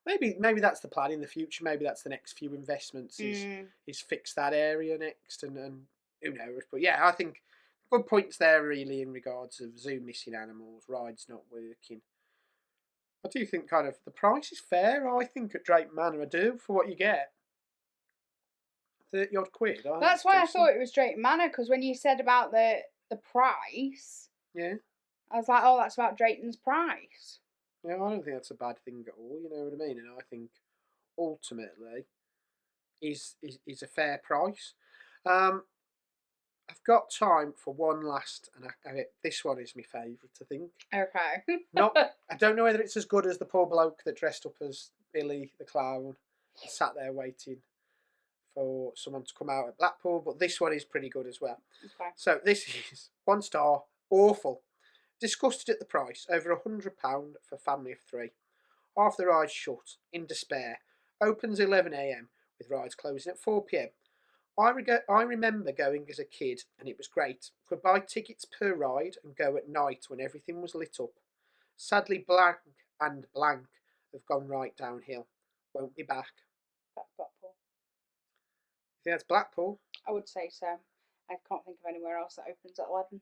maybe that's the plan in the future. Maybe that's the next few investments is fix that area next, and who knows? But yeah, I think good points there really in regards of zoo missing animals, rides not working. I do think kind of the price is fair. I think at Drake Manor, I do for what you get. 30 odd quid. Oh, That's why I decent. thought it was Drayton Manor, because when you said about the price, Yeah. I was like, oh, that's about Drayton's price. Yeah, I don't think that's a bad thing at all. You know what I mean? And I think ultimately is a fair price. I've got time for one last, and this one is my favourite. I think. Okay. Not, I don't know whether it's as good as the poor bloke that dressed up as Billy the Clown and sat there waiting for someone to come out at Blackpool, but this one is pretty good as well. Okay. So this is 1 star, awful. Disgusted at the price, over £100 for family of 3. Half the rides shut, in despair. Opens 11 a.m, with rides closing at 4 p.m. I remember going as a kid, and it was great. Could buy tickets per ride and go at night when everything was lit up. Sadly, Blank and Blank have gone right downhill. Won't be back. That's Blackpool. You think that's Blackpool? I would say so. I can't think of anywhere else that opens at 11.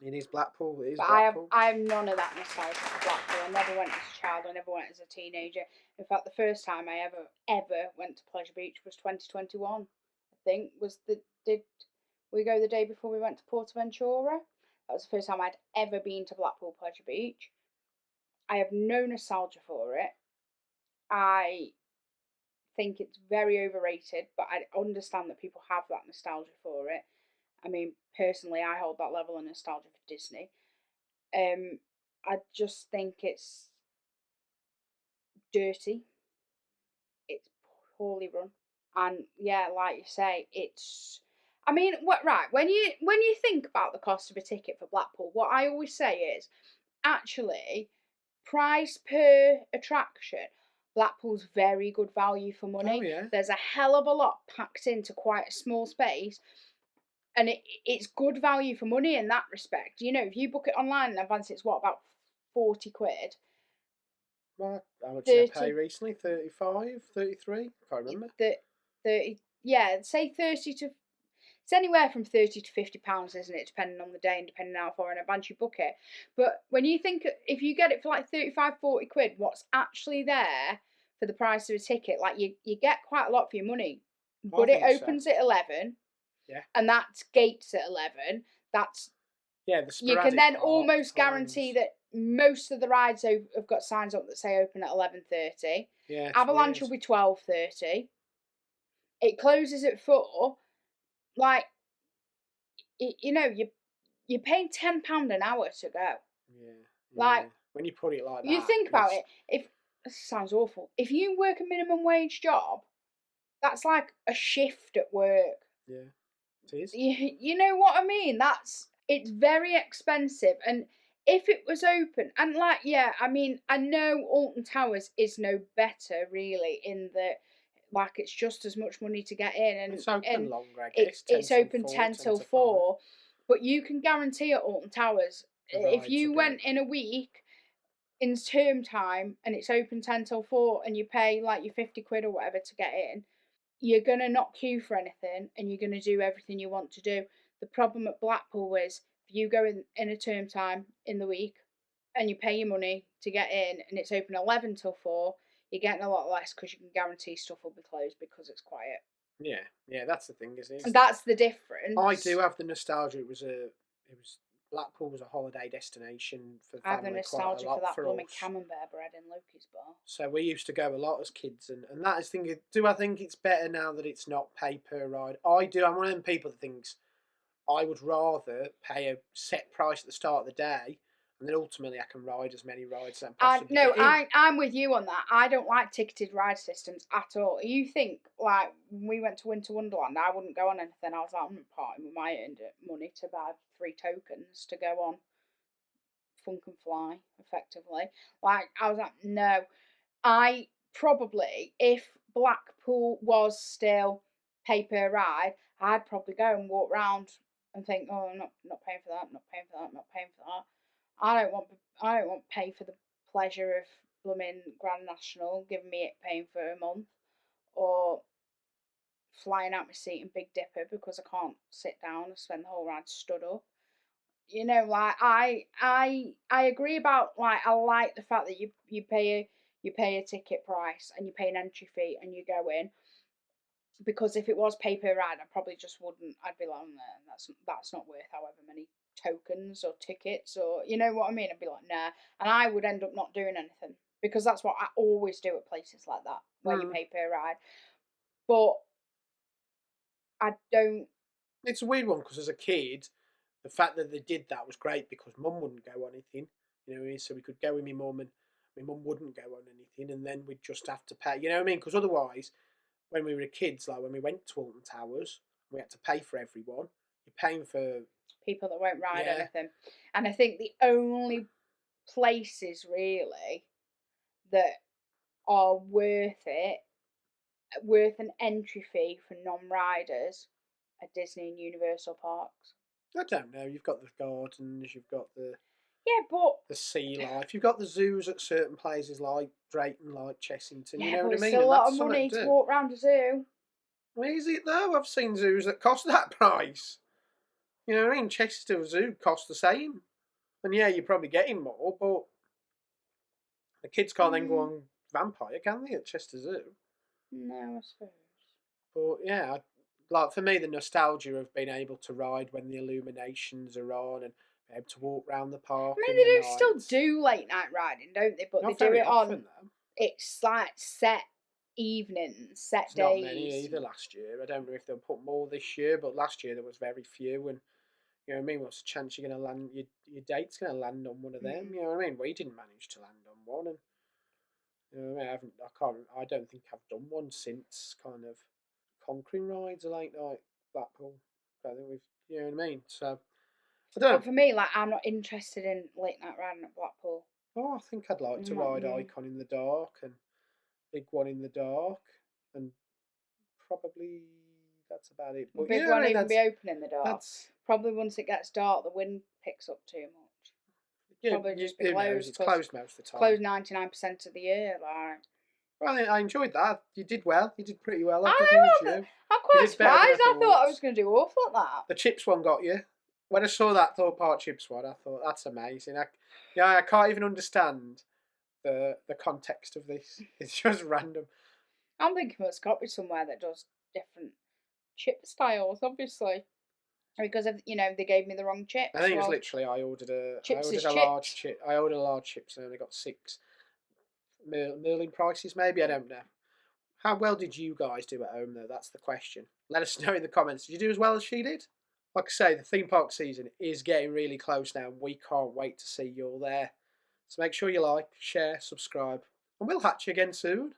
It is Blackpool. It is But Blackpool. I have none of that nostalgia for Blackpool. I never went as a child. I never went as a teenager. In fact, the first time I ever went to Pleasure Beach was 2021. I think did we go the day before we went to Portaventura? That was the first time I'd ever been to Blackpool Pleasure Beach. I have no nostalgia for it. I think it's very overrated, but I understand that people have that nostalgia for it. I mean, personally, I hold that level of nostalgia for Disney. I just think it's dirty. It's poorly run, and yeah, like you say, it's. I mean, what right when you think about the cost of a ticket for Blackpool, what I always say is actually price per attraction. Blackpool's very good value for money. Oh, yeah. There's a hell of a lot packed into quite a small space, and it's good value for money in that respect. You know, if you book it online in advance, it's what, about 40 quid. Well, how much did I pay 30. recently? 35, 33? Can't remember. 30, yeah, say 30 to. It's anywhere from £30 to £50, isn't it? Depending on the day and depending on how far in advance you book it. But when you think, if you get it for like 35, 40 quid, what's actually there for the price of a ticket, like you get quite a lot for your money. But it opens at 11. Yeah. And that's gates at 11. That's. Yeah, the You can then almost guarantee that most of the rides have got signs up that say open at 11:30. Yeah. Avalanche will be 12:30. It closes at 4. Like, you know, you're paying £10 an hour to go. Yeah. Like, when you put it like that, you think about it. If this sounds awful, if you work a minimum wage job, that's like a shift at work. Yeah, it is. You know what I mean? It's very expensive, and if it was open, and like, yeah, I mean, I know Alton Towers is no better really in that, like, it's just as much money to get in, and it's open and longer, I guess. it's open 10 till 4, but you can guarantee at Alton Towers, if you went in a week in term time and it's open 10 till 4 and you pay like your 50 quid or whatever to get in, you're going to not queue for anything and you're going to do everything you want to do. The problem at Blackpool is if you go in a term time in the week and you pay your money to get in and it's open 11 till 4, you're getting a lot less because you can guarantee stuff will be closed because it's quiet. Yeah, that's the thing, isn't it? And that's the difference. I do have the nostalgia. Blackpool was a holiday destination for family. I have the nostalgia for that blooming camembert bread in Loki's bar. So we used to go a lot as kids, and that is thinking. Do I think it's better now that it's not pay per ride? I do. I'm one of them people that thinks I would rather pay a set price at the start of the day, and then ultimately I can ride as many rides as I possibly can. I'm with you on that. I don't like ticketed ride systems at all. You think, like, when we went to Winter Wonderland, I wouldn't go on anything. I was like, I'm not parting with my earned money to buy 3 tokens to go on Funk and Fly, effectively. Like, I was like, no. I probably, if Blackpool was still pay per ride, I'd probably go and walk round and think, oh, I'm not paying for that, not paying for that, not paying for that. I don't want pay for the pleasure of blooming Grand National giving me it paying for a month, or flying out my seat in Big Dipper because I can't sit down and spend the whole ride stood up. You know, like I agree about, like, I like the fact that you pay a ticket price and you pay an entry fee and you go in, because if it was pay per ride, I probably just wouldn't. I'd be like, nah, that's not worth however many tokens or tickets, or you know what I mean. I'd be like, nah, and I would end up not doing anything, because that's what I always do at places like that where you Mm. pay per ride. But I don't. It's a weird one because as a kid, the fact that they did that was great because Mum wouldn't go on anything. You know what I mean? So we could go with my mum and my mum wouldn't go on anything, and then we'd just have to pay. You know what I mean? Because otherwise, when we were kids, like when we went to Alton Towers, we had to pay for everyone. You're paying for People that won't ride yeah. anything. And I think the only places really that are worth an entry fee for non-riders, are Disney and Universal parks. I don't know. You've got the gardens, you've got Yeah, but the sea life, you've got the zoos at certain places like Drayton, like Chessington. You know what I it's mean? still a And lot that's of something money to to do. walk round a zoo. Well, is it though? I've seen zoos that cost that price. You know what I mean? Chester Zoo costs the same. And yeah, you're probably getting more, but the kids can't then go on Vampire, can they, at Chester Zoo? No, I suppose. But yeah, like for me, the nostalgia of being able to ride when the illuminations are on and be able to walk around the park I mean, in they the do still night. do late night riding, don't they? But Not they do very it on. often though. It's like set evenings, set It's not many days. either last year. I don't know if they'll put more this year, but last year there was very few. And you know what I mean? What's the chance you're going to land? Your date's going to land on one of them. You know what I mean? We didn't manage to land on one, and you know what I mean? I don't think I've done one since kind of conquering rides a late night Blackpool. I don't think we've, you know what I mean? So I don't know. But for me, like, I'm not interested in late night riding at Blackpool. Oh, I think I'd like to Not ride really. Icon in the dark and Big One in the dark, and probably that's about it. But Big yeah, I one mean even be open in the dark. that's Probably once it gets dark, the wind picks up too much. yeah. Probably just be Who knows? closed. It's closed most of the time. Closed 99% of the year. Like, Well, I enjoyed that. You did well. You did pretty well. I I'll give know. you. I'm quite did better than I surprised. I thought I thought. was going to do awful at that. The chips one got you. When I saw that Thorpe Park chips one, I thought that's amazing. I can't even understand the context of this. It's just random. I'm thinking it's got to be somewhere that does different chip styles, obviously, because of, they gave me the wrong chips. I think it's literally I ordered a large chip. I ordered a large chips and I only got 6. Merlin prices maybe, I don't know. How well did you guys do at home though? That's the question. Let us know in the comments. Did you do as well as she did? Like I say, the theme park season is getting really close now and we can't wait to see you all there. So make sure you like, share, subscribe, and we'll catch you again soon.